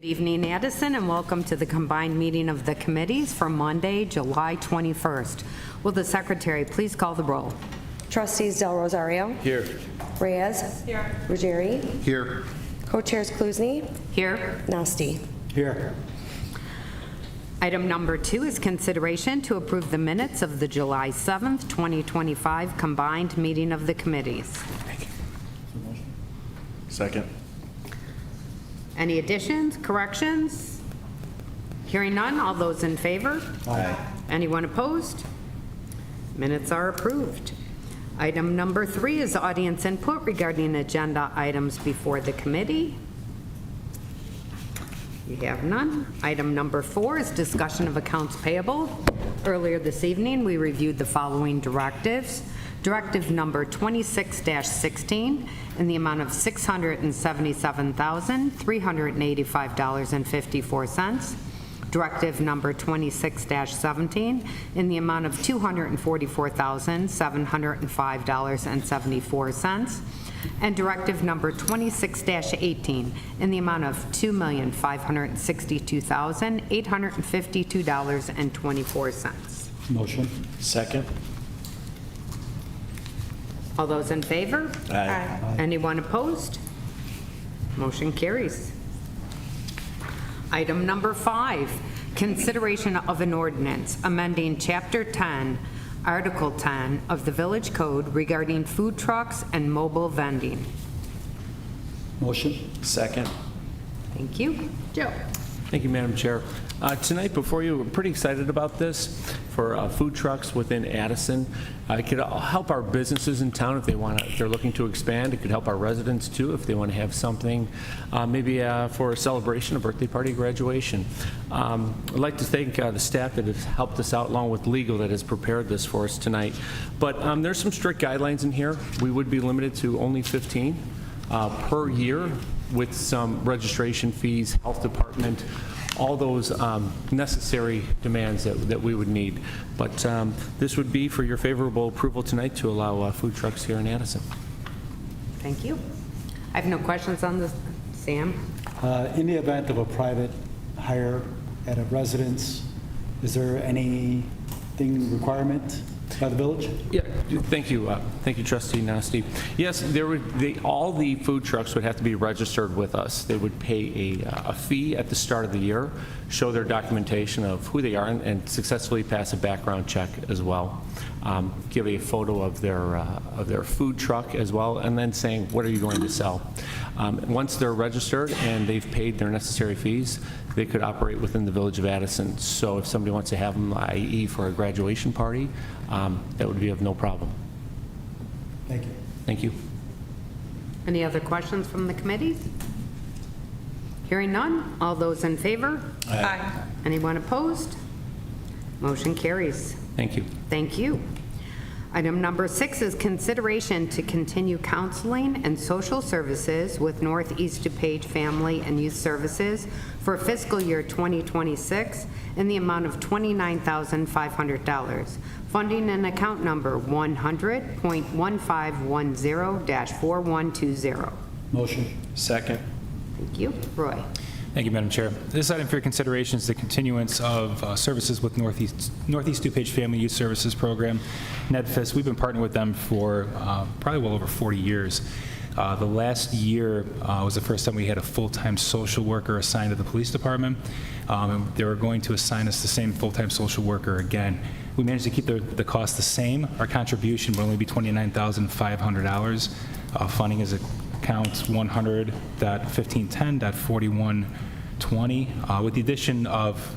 Good evening, Addison, and welcome to the combined meeting of the committees for Monday, July 21st. Will the secretary please call the roll? Trustees Del Rosario. Here. Reyes. Here. Ruggieri. Here. Co-chairs Kluzny. Here. Nasty. Here. Item number 2 is consideration to approve the minutes of the July 7th, 2025 combined meeting of the committees. Second. Any additions, corrections? Hearing none, all those in favor? Aye. Anyone opposed? Minutes are approved. Item number 3 is audience input regarding agenda items before the committee. We have none. Item number 4 is discussion of accounts payable. Earlier this evening, we reviewed the following directives. Directive number 26-16 in the amount of $677,385.54. Directive number 26-17 in the amount of $244,705.74. And directive number 26-18 in the amount of $2,562,852.24. Motion. Second. All those in favor? Aye. Anyone opposed? Motion carries. Item number 5, consideration of an ordinance amending Chapter 10, Article 10 of the Village Code regarding food trucks and mobile vending. Motion. Second. Thank you. Joe? Thank you, Madam Chair. Tonight before you, we're pretty excited about this for food trucks within Addison. It could help our businesses in town if they want to, if they're looking to expand. It could help our residents too if they want to have something, maybe for a celebration, a birthday party, graduation. I'd like to thank the staff that has helped us out along with legal that has prepared this for us tonight. But there's some strict guidelines in here. We would be limited to only 15 per year with some registration fees, health department, all those necessary demands that we would need. But this would be for your favorable approval tonight to allow food trucks here in Addison. Thank you. I have no questions on this. Sam? In the event of a private hire at a residence, is there anything requirement by the village? Yeah, thank you, Trustee Nasty. Yes, all the food trucks would have to be registered with us. They would pay a fee at the start of the year, show their documentation of who they are, and successfully pass a background check as well. Give a photo of their food truck as well, and then saying, what are you going to sell? Once they're registered and they've paid their necessary fees, they could operate within the Village of Addison. So if somebody wants to have them, i.e. for a graduation party, that would be of no problem. Thank you. Thank you. Any other questions from the committees? Hearing none, all those in favor? Aye. Anyone opposed? Motion carries. Thank you. Thank you. Item number 6 is consideration to continue counseling and social services with Northeast DuPage Family and Youth Services for fiscal year 2026 in the amount of $29,500. Funding and account number 100.1510-4120. Motion. Second. Thank you. Roy? Thank you, Madam Chair. This item for your consideration is the continuance of services with Northeast DuPage Family Youth Services Program, NEDFIS. We've been partnering with them for probably well over 40 years. The last year was the first time we had a full-time social worker assigned to the police department. And they were going to assign us the same full-time social worker again. We managed to keep the cost the same. Our contribution will only be $29,500. Funding is account 100.1510.4120. With the addition of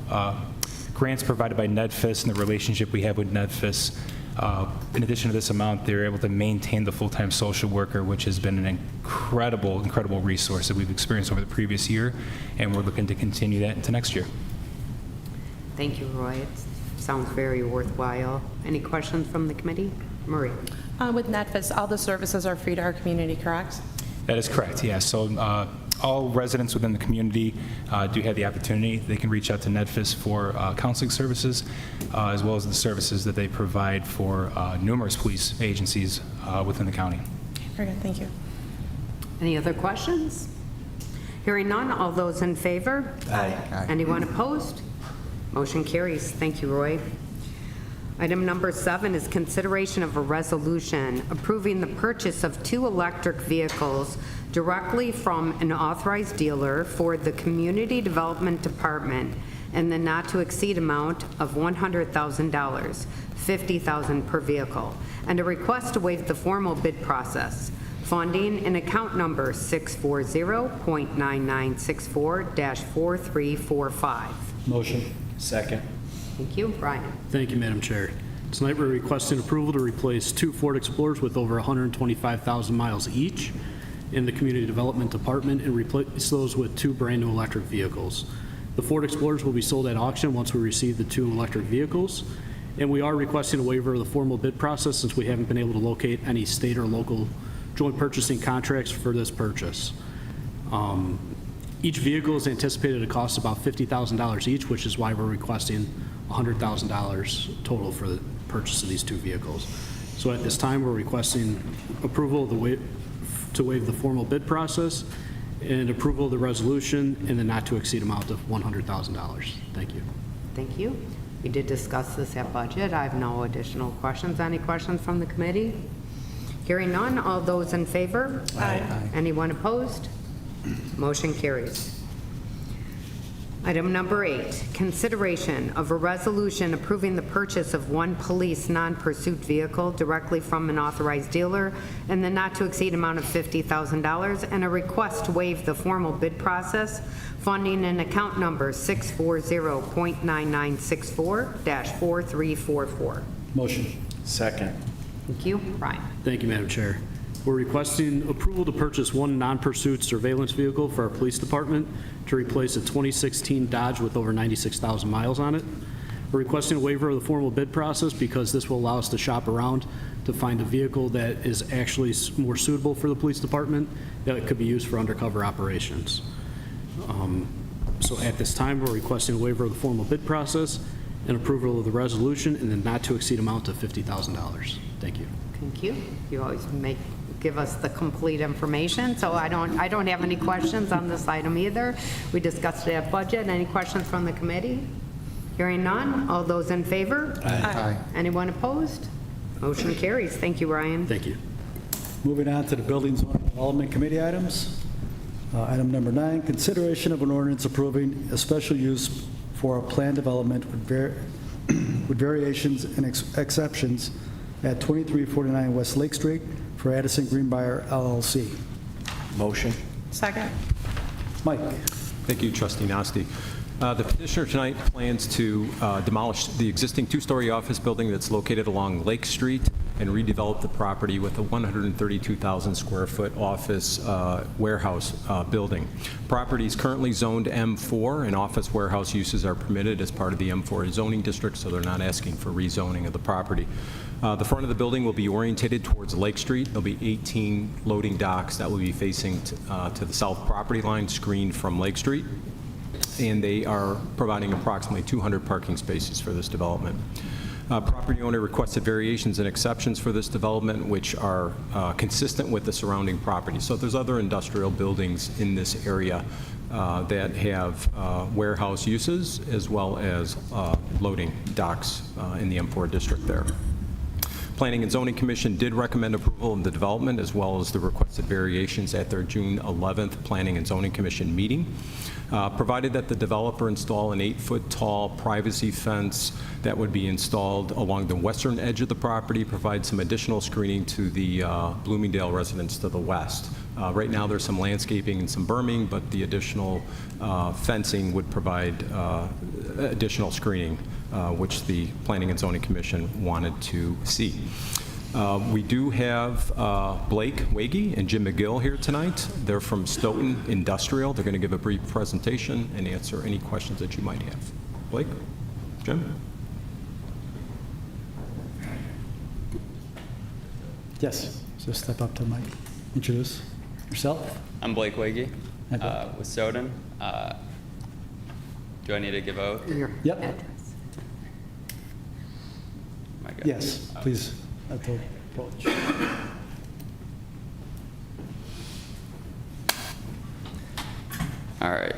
grants provided by NEDFIS and the relationship we have with NEDFIS, in addition to this amount, they're able to maintain the full-time social worker, which has been an incredible resource that we've experienced over the previous year, and we're looking to continue that into next year. Thank you, Roy. It sounds very worthwhile. Any questions from the committee? Marie? With NEDFIS, all the services are free to our community, correct? That is correct, yes. So all residents within the community do have the opportunity. They can reach out to NEDFIS for counseling services, as well as the services that they provide for numerous police agencies within the county. Very good, thank you. Any other questions? Hearing none, all those in favor? Aye. Anyone opposed? Motion carries. Thank you, Roy. Item number 7 is consideration of a resolution approving the purchase of 2 electric vehicles directly from an authorized dealer for the Community Development Department in the not-to-exceed amount of $100,000, $50,000 per vehicle, and a request to waive the formal bid process. Funding in account number 640.9964-4345. Motion. Second. Thank you. Brian. Thank you, Madam Chair. Tonight, we're requesting approval to replace 2 Ford Explorers with over 125,000 miles each in the Community Development Department and replace those with 2 brand-new electric vehicles. The Ford Explorers will be sold at auction once we receive the 2 electric vehicles, and we are requesting a waiver of the formal bid process since we haven't been able to locate any state or local joint purchasing contracts for this purchase. Each vehicle is anticipated to cost about $50,000 each, which is why we're requesting $100,000 total for the purchase of these 2 vehicles. So at this time, we're requesting approval of to waive the formal bid process and approval of the resolution in the not-to-exceed amount of $100,000. Thank you. Thank you. We did discuss this at budget. I have no additional questions. Any questions from the committee? Hearing none, all those in favor? Aye. Anyone opposed? Motion carries. Item number 8, consideration of a resolution approving the purchase of 1 police non-pursuit vehicle directly from an authorized dealer in the not-to-exceed amount of $50,000 and a request to waive the formal bid process, funding in account number 640.9964-4344. Motion. Second. Thank you. Brian. Thank you, Madam Chair. We're requesting approval to purchase 1 non-pursuit surveillance vehicle for our police department to replace a 2016 Dodge with over 96,000 miles on it. We're requesting a waiver of the formal bid process because this will allow us to shop around to find a vehicle that is actually more suitable for the police department that could be used for undercover operations. So at this time, we're requesting a waiver of the formal bid process and approval of the resolution in the not-to-exceed amount of $50,000. Thank you. Thank you. You always give us the complete information, so I don't have any questions on this item either. We discussed it at budget. Any questions from the committee? Hearing none. All those in favor? Aye. Anyone opposed? Motion carries. Thank you, Ryan. Thank you. Moving on to the Building Zone Development Committee items. Item number 9, consideration of an ordinance approving a special use for a planned development with variations and exceptions at 2349 West Lake Street for Addison Greenbrier LLC. Motion. Second. Mike. Thank you, Trustee Nasty. The petitioner tonight plans to demolish the existing 2-story office building that's located along Lake Street and redevelop the property with a 132,000 square foot office warehouse building. Property is currently zoned M4, and office warehouse uses are permitted as part of the M4 zoning district, so they're not asking for rezoning of the property. The front of the building will be orientated towards Lake Street. There'll be 18 loading docks that will be facing to the south property line, screened from Lake Street, and they are providing approximately 200 parking spaces for this development. Property owner requested variations and exceptions for this development, which are consistent with the surrounding property. So there's other industrial buildings in this area that have warehouse uses as well as loading docks in the M4 district there. Planning and Zoning Commission did recommend approval of the development as well as the requested variations at their June 11th Planning and Zoning Commission meeting. Provided that the developer install an 8-foot tall privacy fence that would be installed along the western edge of the property, provide some additional screening to the Bloomingdale residents to the west. Right now there's some landscaping and some berming, but the additional fencing would provide additional screening, which the Planning and Zoning Commission wanted to see. We do have Blake Wagey and Jim McGill here tonight. They're from Stoughton Industrial. They're going to give a brief presentation and answer any questions that you might have. Blake? Jim? Yes. So step up to the mic. Introduce yourself. I'm Blake Wagey Hi, Blake. with Stoughton. Do I need to give out? Your Yep. address. Am I good? Yes, please. At the approach. right.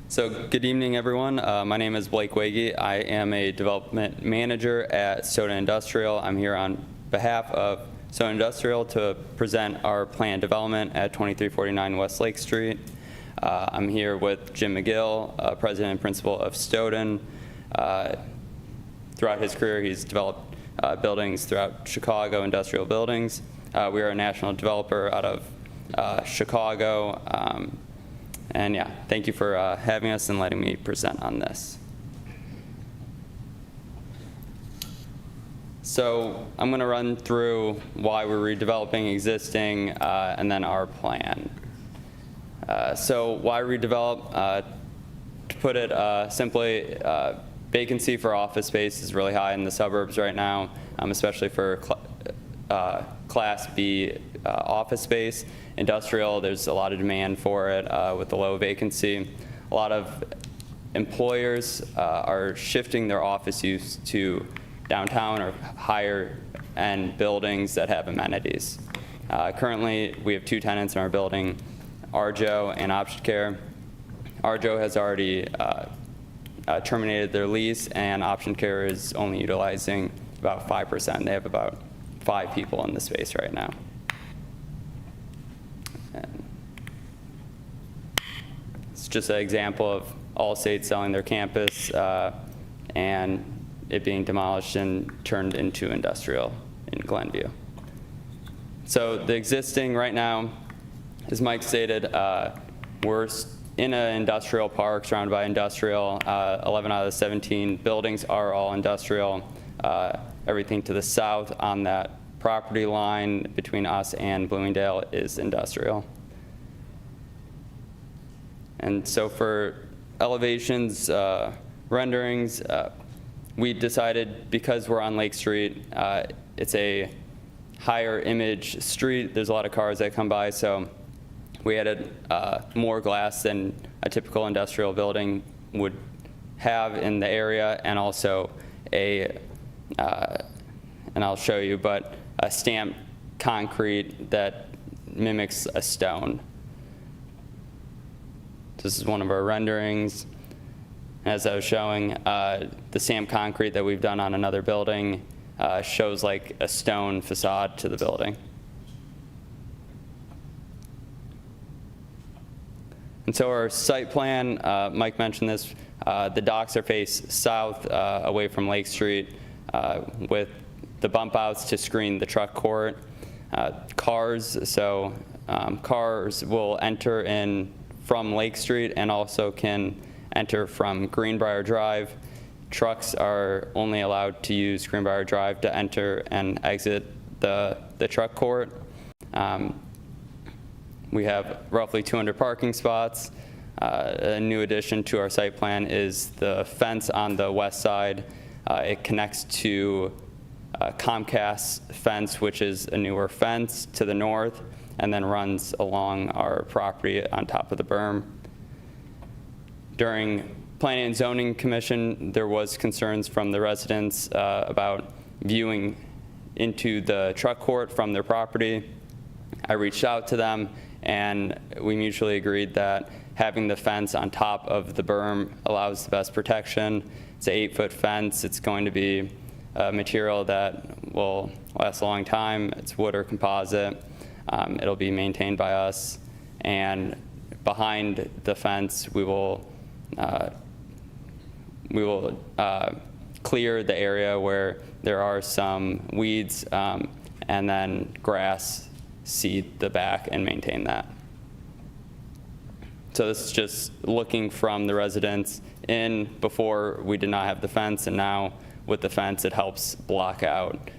So good evening, everyone. My name is Blake Wege. I am a development manager at Soda Industrial. I'm here on behalf of Soda Industrial to present our planned development at 2349 West Lake Street. I'm here with Jim McGill, president and principal of Stoughton. Throughout his career, he's developed buildings throughout Chicago, industrial buildings. We are a national developer out of Chicago. And yeah, thank you for having us and letting me present on this. So I'm going to run through why we're redeveloping existing and then our plan. So why redevelop? To put it simply, vacancy for office space is really high in the suburbs right now, especially for Class B office space. Industrial, there's a lot of demand for it with the low vacancy. A lot of employers are shifting their office use to downtown or higher end buildings that have amenities. Currently, we have 2 tenants in our building, Arjo and Option Care. Arjo has already terminated their lease, and Option Care is only utilizing about 5%. They have about 5 people in the space right now. And it's just an example of Allstate selling their campus and it being demolished and turned into industrial in Glenview. So the existing right now, as Mike stated, we're in an industrial park surrounded by industrial. 11 out of the 17 buildings are all industrial. Everything to the south on that property line between us and Bloomingdale is industrial. And so for elevations, renderings, we decided because we're on Lake Street, it's a higher image street. There's a lot of cars that come by, so we added more glass than a typical industrial building would have in the area, and also and I'll show you, but a stamped concrete that mimics a stone. This is one of our renderings. As I was showing, the stamped concrete that we've done on another building shows like a stone facade to the building. And so our site plan, Mike mentioned this, the docks are faced south away from Lake Street with the bump outs to screen the truck court. Cars will enter in from Lake Street and also can enter from Greenbrier Drive. Trucks are only allowed to use Greenbrier Drive to enter and exit the truck court. We have roughly 200 parking spots. A new addition to our site plan is the fence on the west side. It connects to Comcast fence, which is a newer fence to the north, and then runs along our property on top of the berm. During Planning and Zoning Commission, there was concerns from the residents about viewing into the truck court from their property. I reached out to them, and we mutually agreed that having the fence on top of the berm allows the best protection. It's an 8-foot fence. It's going to be a material that will last a long time. It's wood or composite. It'll be maintained by us. And behind the fence, we will clear the area where there are some weeds and then grass seed the back and maintain that. So this is just looking from the residents in. Before we did not have the fence, and now with the fence it helps block out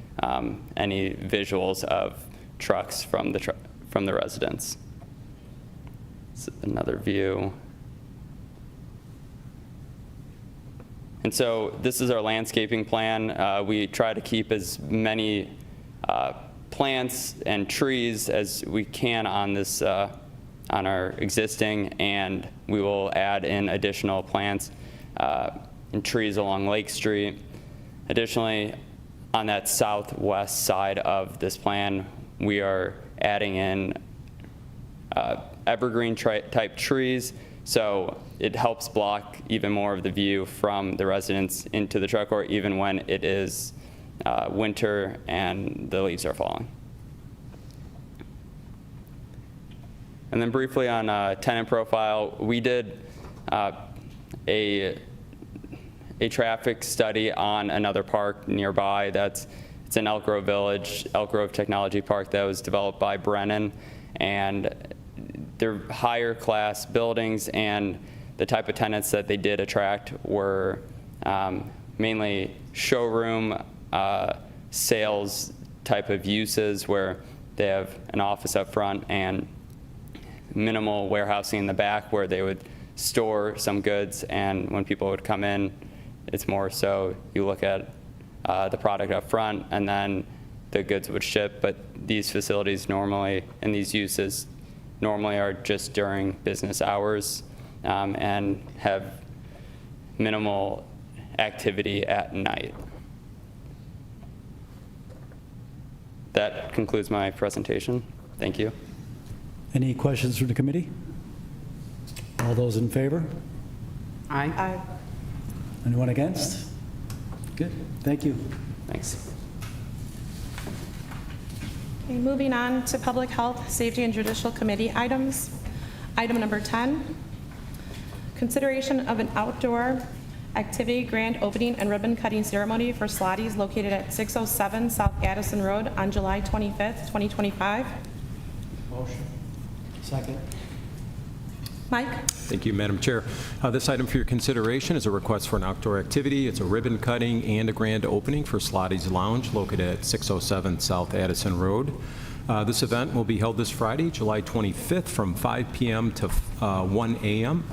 any visuals of trucks from the residents. This is another view. And so this is our landscaping plan. We try to keep as many plants and trees as we can on this on our existing, and we will add in additional plants and trees along Lake Street. Additionally, on that southwest side of this plan, we are adding in evergreen type trees, so it helps block even more of the view from the residents into the truck court, even when it is winter and the leaves are falling. And then briefly on tenant profile, we did a traffic study on another park nearby. It's in Elk Grove Village, Elk Grove Technology Park, that was developed by Brennan, and they're higher class buildings, and the type of tenants that they did attract were mainly showroom sales type of uses, where they have an office up front and minimal warehousing in the back where they would store some goods, and when people would come in, it's more so you look at the product up front and then the goods would ship. But these facilities normally, and these uses normally, are just during business hours and have minimal activity at night. That concludes my presentation. Thank you. Any questions from the committee? All those in favor? Aye. Aye. Anyone against? Good, thank you. Thanks. Okay, moving on to Public Health, Safety, and Judicial Committee items. Item number 10, consideration of an outdoor activity grand opening and ribbon cutting ceremony for Slotty's located at 607 South Addison Road on July 25th, 2025. Motion. Second. Mike? Thank you, Madam Chair. This item for your consideration is a request for an outdoor activity. It's a ribbon cutting and a grand opening for Slotty's Lounge located at 607 South Addison Road. This event will be held this Friday, July 25th from 5 p.m. to 1 a.m.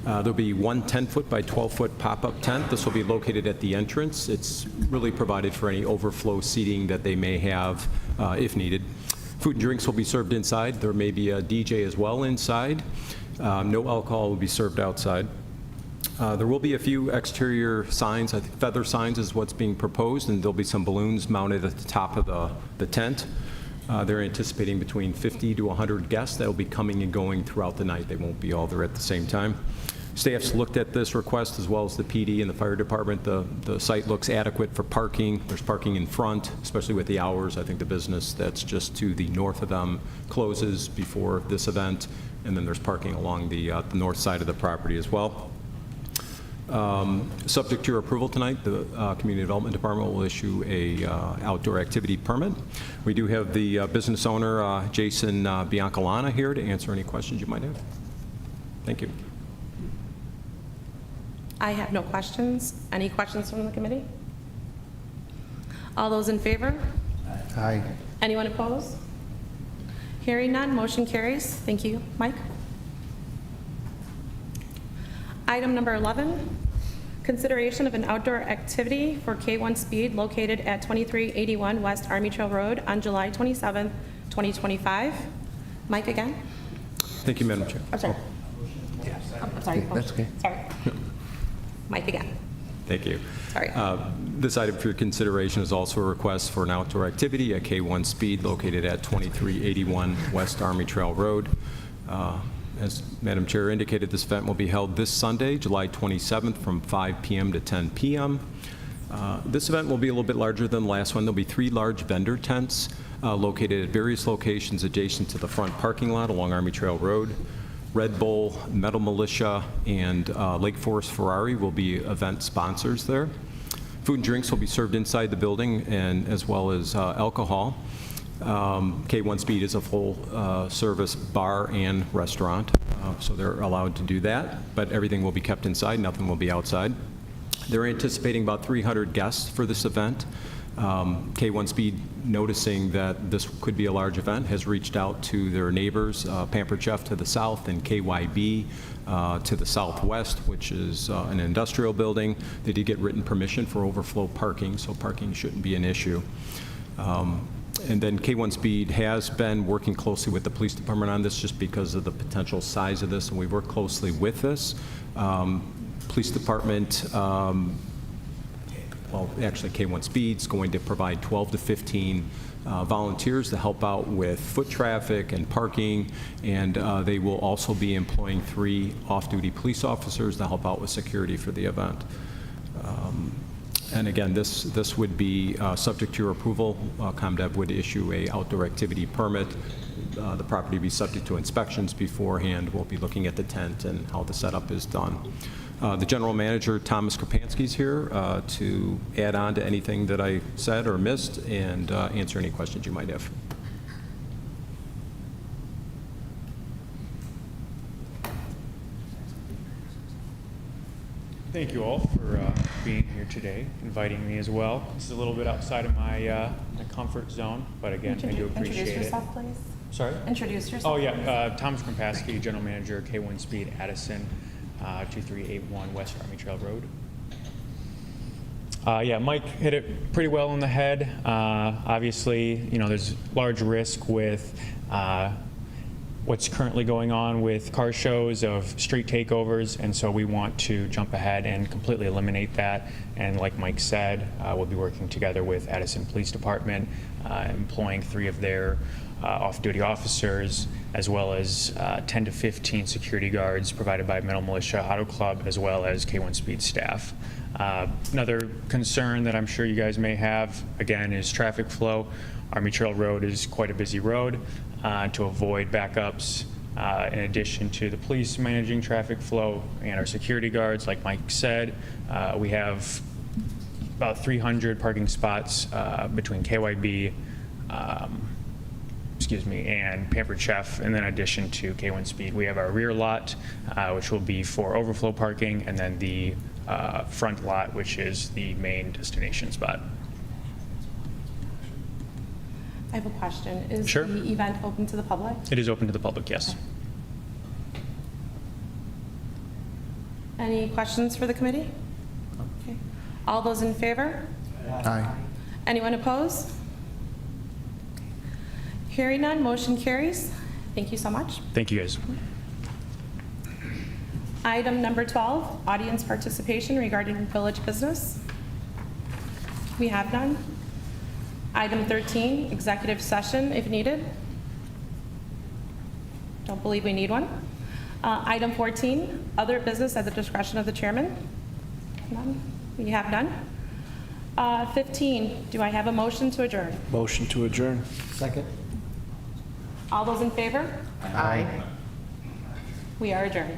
There'll be one 10-foot by 12-foot pop-up tent. This will be located at the entrance. It's really provided for any overflow seating that they may have if needed. Food and drinks will be served inside. There may be a DJ as well inside. No alcohol will be served outside. There will be a few exterior signs. I think feather signs is what's being proposed, and there'll be some balloons mounted at the top of the tent. They're anticipating between 50 to 100 guests that will be coming and going throughout the night. They won't be all there at the same time. Staff's looked at this request as well as the PD and the fire department. The site looks adequate for parking. There's parking in front, especially with the hours. I think the business that's just to the north of them closes before this event, and then there's parking along the north side of the property as well. Subject to your approval tonight, the Community Development Department will issue a outdoor activity permit. We do have the business owner, Jason Biancalana, here to answer any questions you might have. Thank you. I have no questions. Any questions from the committee? All those in favor? Aye. Anyone opposed? Hearing none, motion carries. Thank you. Mike? Item number 11, consideration of an outdoor activity for K1 Speed located at 2381 West Army Trail Road on July 27th, 2025. Mike again? Thank you, Madam Chair. I'm sorry. I'm sorry. That's okay. Sorry. Mike again. Thank you. Sorry. This item for your consideration is also a request for an outdoor activity at K1 Speed located at 2381 West Army Trail Road. As Madam Chair indicated, this event will be held this Sunday, July 27th from 5 p.m. to 10 p.m. This event will be a little bit larger than the last one. There'll be 3 large vendor tents located at various locations adjacent to the front parking lot along Army Trail Road. Red Bull, Metal Militia, and Lake Forest Ferrari will be event sponsors there. Food and drinks will be served inside the building, and as well as alcohol. K1 Speed is a full-service bar and restaurant, so they're allowed to do that, but everything will be kept inside, nothing will be outside. They're anticipating about 300 guests for this event. K1 Speed, noticing that this could be a large event, has reached out to their neighbors, Pampered Chef to the south and KYB to the southwest, which is an industrial building. They did get written permission for overflow parking, so parking shouldn't be an issue. And then K1 Speed has been working closely with the police department on this just because of the potential size of this, and we work closely with this. Police department well, actually K1 Speed's going to provide 12 to 15 volunteers to help out with foot traffic and parking, and they will also be employing 3 off-duty police officers to help out with security for the event. And again, this would be subject to your approval. ComDev would issue a outdoor activity permit. The property will be subject to inspections beforehand. We'll be looking at the tent and how the setup is done. The general manager, Thomas Krapansky, is here to add on to anything that I said or missed and answer any questions you might have. Thank you all for being here today, inviting me as well. This is a little bit outside of my comfort zone, but again, I do appreciate Introduce it. yourself, please. Sorry? Introduce yourself. Oh, yeah, Thomas Krapansky, General Manager, K1 Speed, Addison, 2381 West Army Trail Road. Yeah, Mike hit it pretty well on the head. Obviously, you know, there's large risk with what's currently going on with car shows of street takeovers, and so we want to jump ahead and completely eliminate that. And like Mike said, we'll be working together with Addison Police Department, employing 3 of their off-duty officers, as well as 10 to 15 security guards provided by Metal Militia Auto Club, as well as K1 Speed staff. Another concern that I'm sure you guys may have, again, is traffic flow. Army Trail Road is quite a busy road. To avoid backups, in addition to the police managing traffic flow and our security guards, like Mike said, we have about 300 parking spots between KYB, and Pampered Chef, and then in addition to K1 Speed, we have our rear lot, which will be for overflow parking, and then the front lot, which is the main destination spot. I have a question. Is Sure. the event open to the public? It is open to the public, yes. Any questions for the committee? Okay. All those in favor? Aye. Anyone opposed? Hearing none, motion carries. Thank you so much. Thank you, guys. Item number 12, audience participation regarding village business. We have none. Item 13, executive session if needed. Don't believe we need one. Item 14, other business at the discretion of the chairman. None. We have none. 15, do I have a motion to adjourn? Motion to adjourn. Second? All those in favor? Aye. We are adjourned.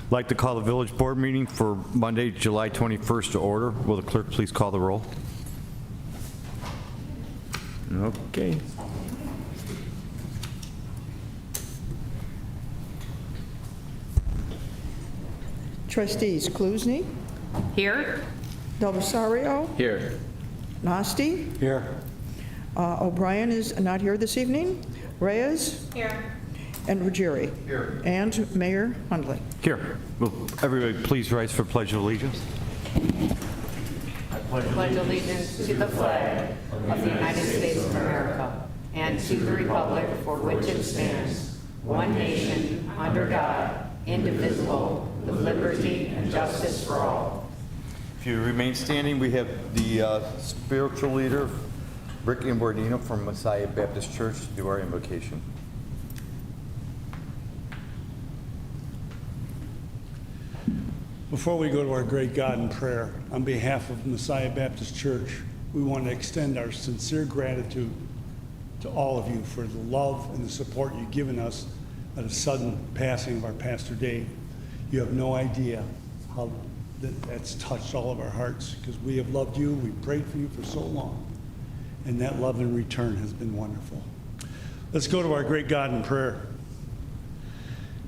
I'd like to call the village board meeting for Monday, July 21st to order. Will the clerk please call the roll? Okay. Trustees Kluzny, Here? Del Rosario, Here. Nasty, Here. O'Brien is not here this evening, Reyes, Here. and Ruggieri. Here. And Mayor Hundley. Here. Will everybody please rise for Pledge of Allegiance? Pledge allegiance to the flag of the United States of America and to the republic for which it stands, one nation, under God, indivisible, with liberty and justice for all. If you remain standing, we have the spiritual leader, Rick Imbordino from Messiah Baptist Church, to do our invocation. Before we go to our great God in prayer, on behalf of Messiah Baptist Church, we want to extend our sincere gratitude to all of you for the love and the support you've given us at a sudden passing of our Pastor Dave. You have no idea how that's touched all of our hearts, because we have loved you, we prayed for you for so long, and that love in return has been wonderful. Let's go to our great God in prayer.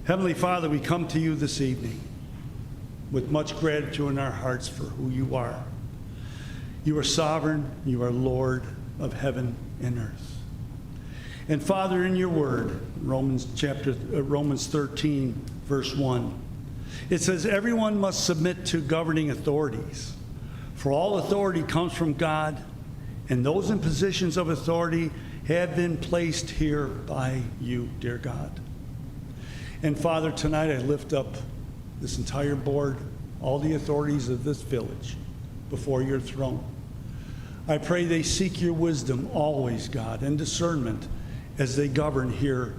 Heavenly Father, we come to you this evening with much gratitude in our hearts for who you are. You are sovereign, you are Lord of heaven and earth. And Father, in your word, Romans 13, verse 1, it says, everyone must submit to governing authorities, for all authority comes from God, and those in positions of authority have been placed here by you, dear God. And Father, tonight I lift up this entire board, all the authorities of this village, before your throne. I pray they seek your wisdom always, God, and discernment as they govern here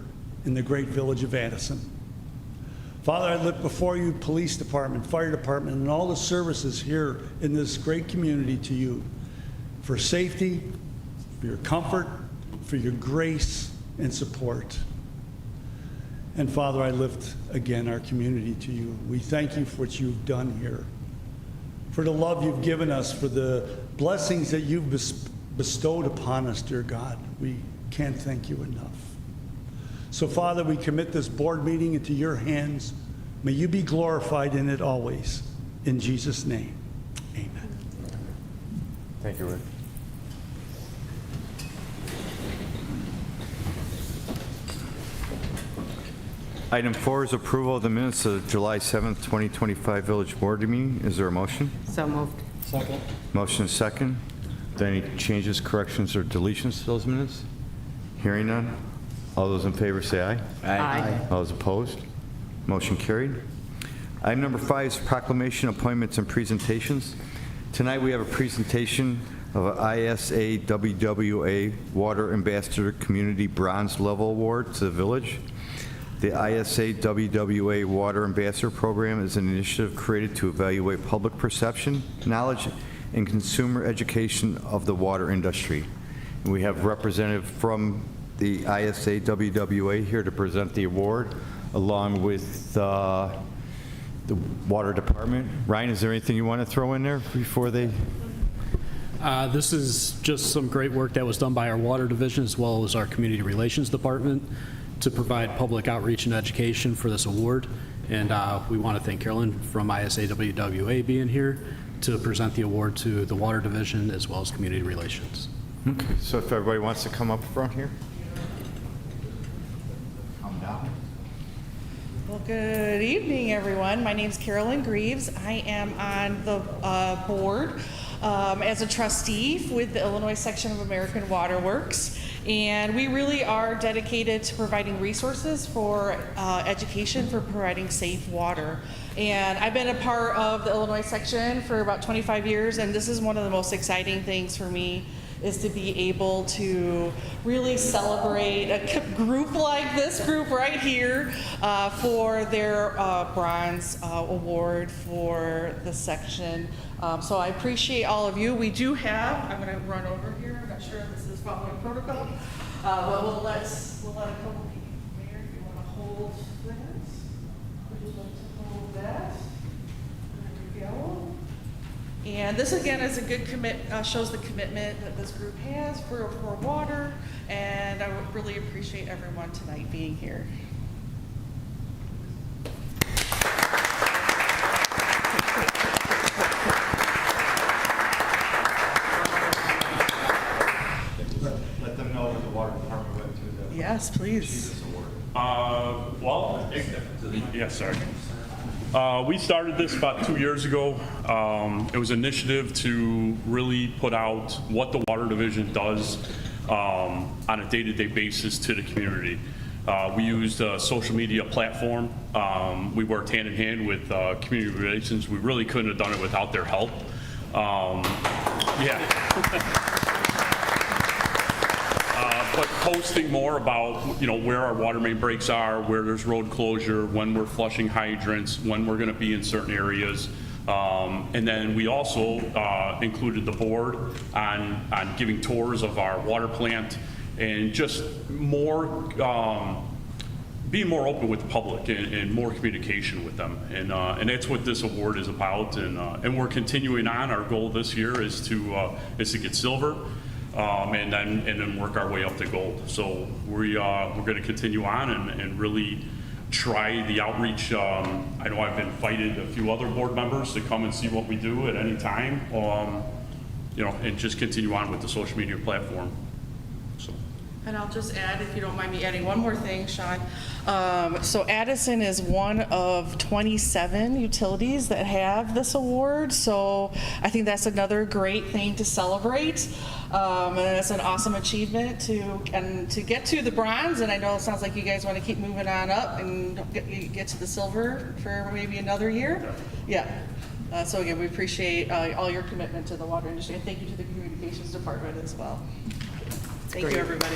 in the great village of Addison. Father, I lift before you police department, fire department, and all the services here in this great community to you for safety, for your comfort, for your grace and support. And Father, I lift again our community to you. We thank you for what you've done here, for the love you've given us, for the blessings that you've bestowed upon us, dear God. We can't thank you enough. So Father, we commit this board meeting into your hands. May you be glorified in it always. In Jesus' name, amen. Thank you, Rick. Item 4 is approval of the minutes of the July 7th, 2025 Village Board meeting. Is there a motion? So moved. Second. Motion is second. Are there any changes, corrections, or deletions to those minutes? Hearing none. All those in favor say aye. Aye. All those opposed? Motion carried. Item number 5 is proclamation, appointments, and presentations. Tonight we have a presentation of an ISA WWA Water Ambassador Community Bronze Level Award to the village. The ISA WWA Water Ambassador Program is an initiative created to evaluate public perception, knowledge, and consumer education of the water industry. And we have a representative from the ISA WWA here to present the award, along with the Water Department. Ryan, is there anything you want to throw in there before they? This is just some great work that was done by our Water Division as well as our Community Relations Department to provide public outreach and education for this award. And we want to thank Carolyn from ISA WWA being here to present the award to the Water Division as well as Community Relations. Okay, so if everybody wants to come up front here. Come down. Well, good evening, everyone. My name is Carolyn Greaves. I am on the board as a trustee with the Illinois section of American Water Works. And we really are dedicated to providing resources for education for providing safe water. And I've been a part of the Illinois section for about 25 years, and this is one of the most exciting things for me, is to be able to really celebrate a group like this group right here for their bronze award for the section. So I appreciate all of you. We do have, I'm going to run over here. I'm not sure if this is following protocol, but we'll let a couple people. Mayor, if you want to hold this, would you like to hold that. There we go. And this again is a good shows the commitment that this group has for water, and I would really appreciate everyone tonight being here. Let them know what the water department went to. Yes, please. Yes, sorry. We started this about 2 years ago. It was an initiative to really put out what the Water Division does on a day-to-day basis to the community. We used a social media platform. We worked hand in hand with community relations. We really couldn't have done it without their help. But posting more about, where our water main breaks are, where there's road closure, when we're flushing hydrants, when we're going to be in certain areas. And then we also included the board on giving tours of our water plant and just more, being more open with the public and more communication with them. And that's what this award is about. And we're continuing on. Our goal this year is to get silver. And then work our way up to gold. So we're going to continue on and really try the outreach. I know I've invited a few other board members to come and see what we do at any time, and just continue on with the social media platform. So. And I'll just add, if you don't mind me adding one more thing, Sean. So Addison is one of 27 utilities that have this award. So I think that's another great thing to celebrate. And it's an awesome achievement to get to the bronze. And I know it sounds like you guys want to keep moving on up and get to the silver for maybe another year. Yeah. So again, we appreciate all your commitment to the water industry, and thank you to the communications department as well. Thank you, everybody.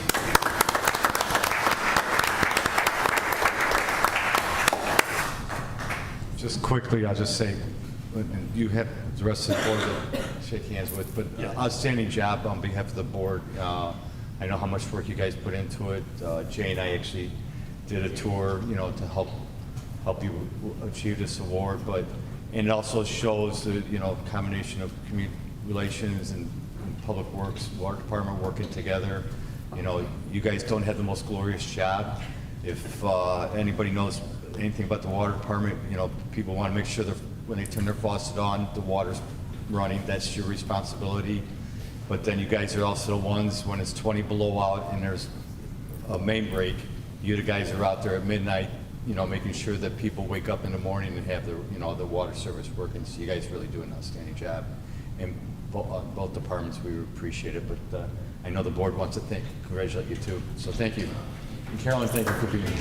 Just quickly, I'll just say, you have the rest of the board to shake hands with, but outstanding job on behalf of the board. I know how much work you guys put into it. Jay and I actually did a tour, to help you achieve this award, and it also shows the, combination of community relations and Public Works, Water Department working together. You guys don't have the most glorious job. If anybody knows anything about the Water Department, people want to make sure that when they turn their faucet on, the water's running. That's your responsibility. But then you guys are also the ones when it's 20 below out and there's a main break, you the guys are out there at midnight, making sure that people wake up in the morning and have the, the water service working. So you guys really do an outstanding job. And both departments, we appreciate it, but I know the board wants to congratulate you too. So thank you. And Carolyn, thank you for being here.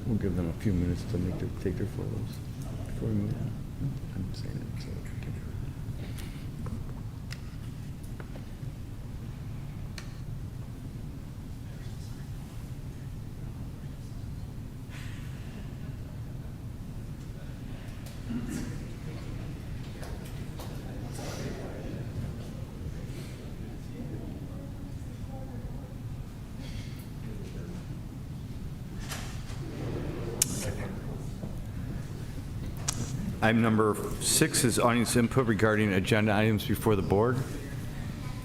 We'll give them a few minutes to take their photos before we move on. I'm saying it, so. Item number 6 is audience input regarding agenda items before the board.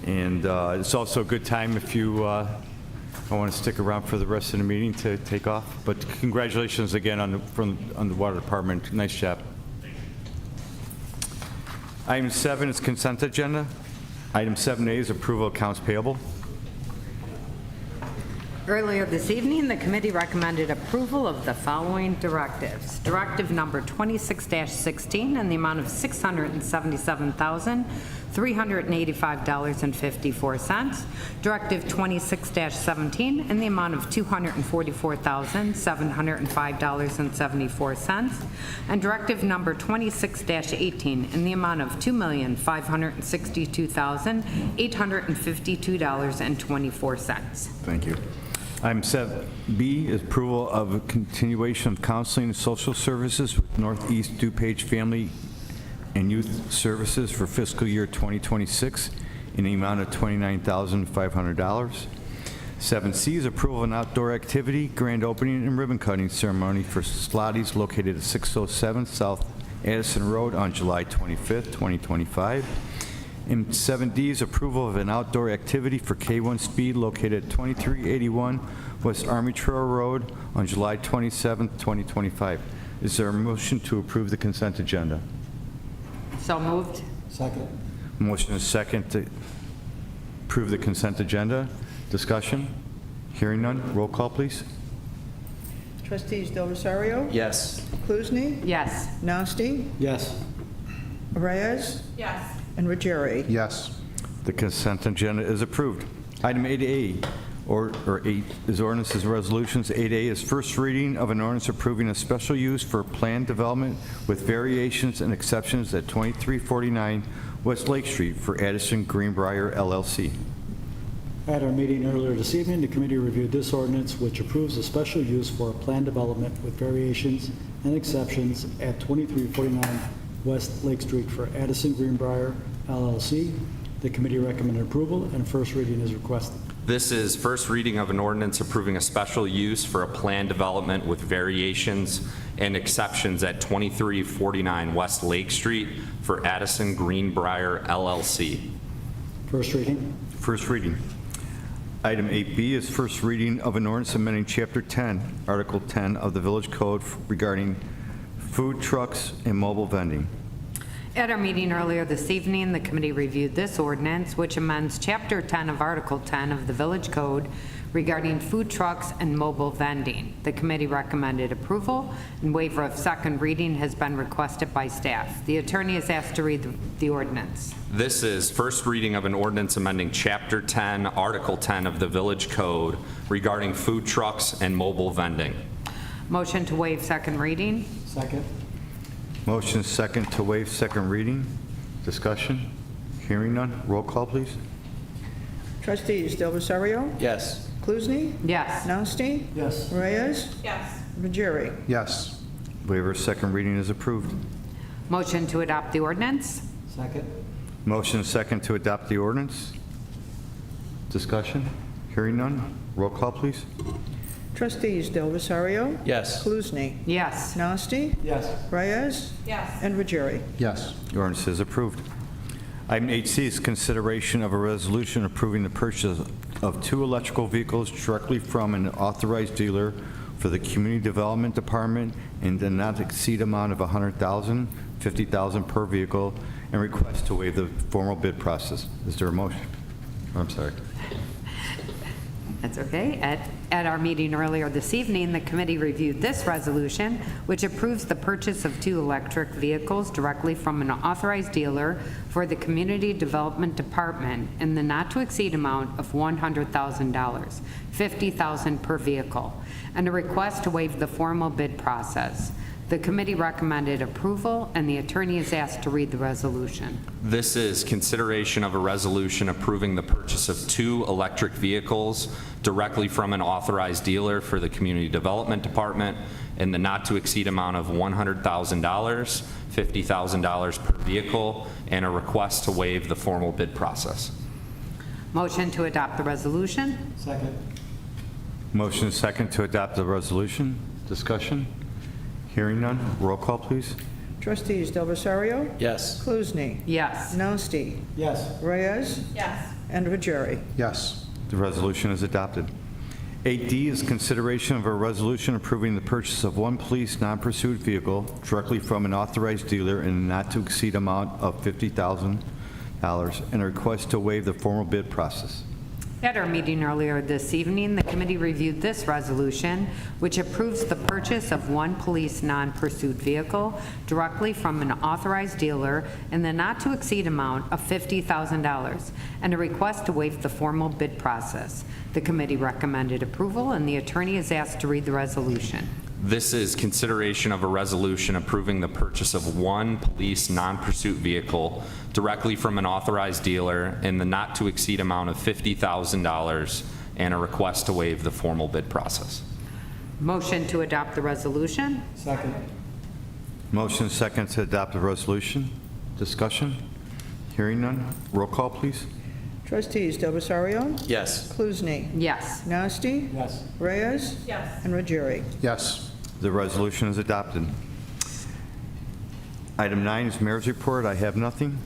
And it's also a good time if you want to stick around for the rest of the meeting to take off. But congratulations again on the Water Department. Nice job. Item 7 is consent agenda. Item 7A is approval of accounts payable. Earlier this evening, the committee recommended approval of the following directives. Directive number 26-16 in the amount of $677,385.54. Directive 26-17 in the amount of $244,705.74. And directive number 26-18 in the amount of $2,562,852.24. Thank you. Item 7B is approval of continuation of counseling and social services with Northeast DuPage Family and Youth Services for fiscal year 2026 in the amount of $29,500. 7C is approval of an outdoor activity, grand opening and ribbon cutting ceremony for Slotty's located at 607 South Addison Road on July 25th, 2025. And 7D is approval of an outdoor activity for K1 Speed located at 2381 West Army Trail Road on July 27th, 2025. Is there a motion to approve the consent agenda? So moved. Second. Motion is second to approve the consent agenda. Discussion? Hearing none. Roll call, please. Trustees Del Rosario? Yes. Kluzny? Yes. Nasty? Yes. Reyes? Yes. And Ruggieri? Yes. The consent agenda is approved. Item 8A, or 8 is ordinances and resolutions. 8A is first reading of an ordinance approving a special use for planned development with variations and exceptions at 2349 West Lake Street for Addison Greenbrier LLC. At our meeting earlier this evening, the committee reviewed this ordinance, which approves a special use for a planned development with variations and exceptions at 2349 West Lake Street for Addison Greenbrier LLC. The committee recommended approval, and first reading is requested. This is first reading of an ordinance approving a special use for a planned development with variations and exceptions at 2349 West Lake Street for Addison Greenbrier LLC. First reading. First reading. Item 8B is first reading of an ordinance amending Chapter 10, Article 10 of the Village Code regarding food trucks and mobile vending. At our meeting earlier this evening, the committee reviewed this ordinance, which amends Chapter 10 of Article 10 of the Village Code regarding food trucks and mobile vending. The committee recommended approval, and waiver of second reading has been requested by staff. The attorney is asked to read the ordinance. This is first reading of an ordinance amending Chapter 10, Article 10 of the Village Code regarding food trucks and mobile vending. Motion to waive second reading. Second. Motion is second to waive second reading. Discussion? Hearing none. Roll call, please. Trustees Del Rosario? Yes. Kluzny? Yes. Nasty? Yes. Reyes? Yes. Ruggieri? Yes. Waiver of second reading is approved. Motion to adopt the ordinance. Second. Motion is second to adopt the ordinance. Discussion? Hearing none. Roll call, please. Trustees Del Rosario? Yes. Kluzny? Yes. Nasty? Yes. Reyes? Yes. And Ruggieri? Yes. The ordinance is approved. Item 8C is consideration of a resolution approving the purchase of 2 electrical vehicles directly from an authorized dealer for the Community Development Department in the not to exceed amount of $100,000, $50,000 per vehicle, and request to waive the formal bid process. Is there a motion? I'm sorry. That's okay. At our meeting earlier this evening, the committee reviewed this resolution, which approves the purchase of 2 electric vehicles directly from an authorized dealer for the Community Development Department in the not-to-exceed amount of $100,000, $50,000 per vehicle, and a request to waive the formal bid process. The committee recommended approval, and the attorney is asked to read the resolution. This is consideration of a resolution approving the purchase of 2 electric vehicles directly from an authorized dealer for the Community Development Department in the not-to-exceed amount of $100,000, $50,000 per vehicle, and a request to waive the formal bid process. Motion to adopt the resolution. Second. Motion is second to adopt the resolution. Discussion? Hearing none. Roll call, please. Trustees Del Rosario? Yes. Kluzny? Yes. Nasty? Yes. Reyes? Yes. And Ruggieri? Yes. The resolution is adopted. 8D is consideration of a resolution approving the purchase of 1 police non-pursuit vehicle directly from an authorized dealer in a not-to-exceed amount of $50,000 and a request to waive the formal bid process. At our meeting earlier this evening, the committee reviewed this resolution, which approves the purchase of one police non-pursuit vehicle directly from an authorized dealer in the not-to-exceed amount of $50,000, and a request to waive the formal bid process. The committee recommended approval, and the attorney is asked to read the resolution. This is consideration of a resolution approving the purchase of one police non-pursuit vehicle directly from an authorized dealer in the not-to-exceed amount of $50,000 and a request to waive the formal bid process. Motion to adopt the resolution? Second. Motion second to adopt the resolution. Discussion? Hearing none. Roll call, please. Trustees Del Rosario, Yes. Kluzny, Yes. Nasty, Yes. Reyes, Yes. and Ruggieri. Yes. The resolution is adopted. Item 9 is Mayor's Report. I have nothing.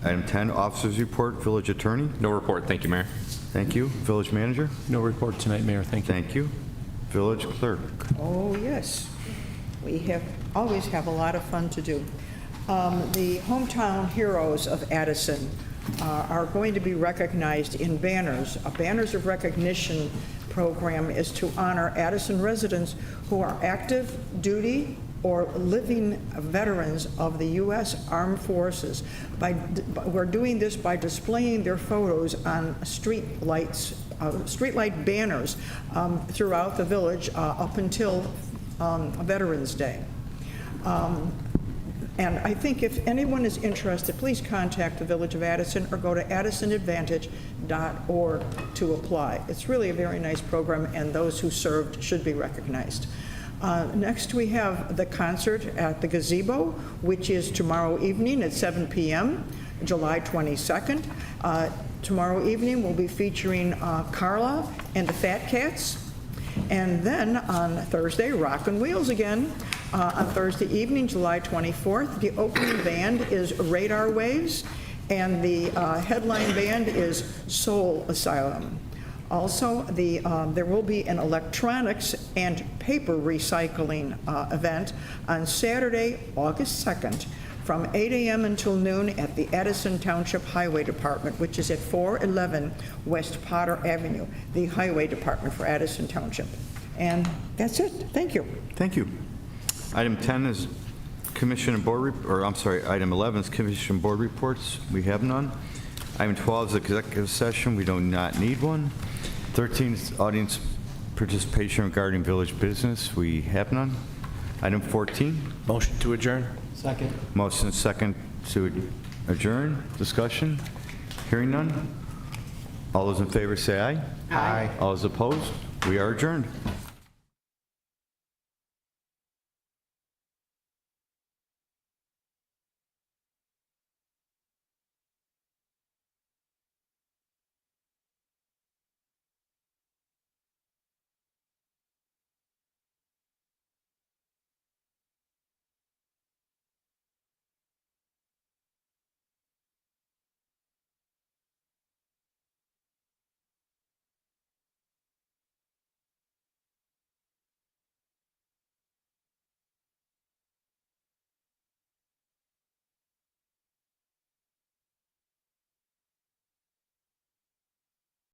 Item 10, Officers' Report, Village Attorney. No report, thank you, Mayor. Thank you. Village Manager. No report tonight, Mayor. Thank you. Thank you. Village Clerk. Oh, yes. We always have a lot of fun to do. The hometown heroes of Addison are going to be recognized in banners. A Banners of Recognition program is to honor Addison residents who are active duty or living veterans of the U.S. Armed Forces. We're doing this by displaying their photos on streetlight banners throughout the village up until Veterans Day. And I think if anyone is interested, please contact the Village of Addison or go to addisonadvantage.org to apply. It's really a very nice program, and those who served should be recognized. Next, we have the concert at the Gazebo, which is tomorrow evening at 7 p.m., July 22nd. Tomorrow evening, we'll be featuring Carla and the Fat Cats. And then on Thursday, Rockin' Wheels again. On Thursday evening, July 24th, the opening band is Radar Waves, and the headline band is Soul Asylum. Also, there will be an electronics and paper recycling event on Saturday, August 2nd, from 8 a.m. until noon at the Addison Township Highway Department, which is at 411 West Potter Avenue, the Highway Department for Addison Township. And that's it. Thank you. Thank you. Item 10 is Commission and Board, item 11 is Commission and Board reports. We have none. Item 12 is executive session. We do not need one. 13 is audience participation regarding village business. We have none. Item 14. Motion to adjourn. Second. Motion second to adjourn. Discussion? Hearing none. All those in favor say aye. Aye. All those opposed? We are adjourned.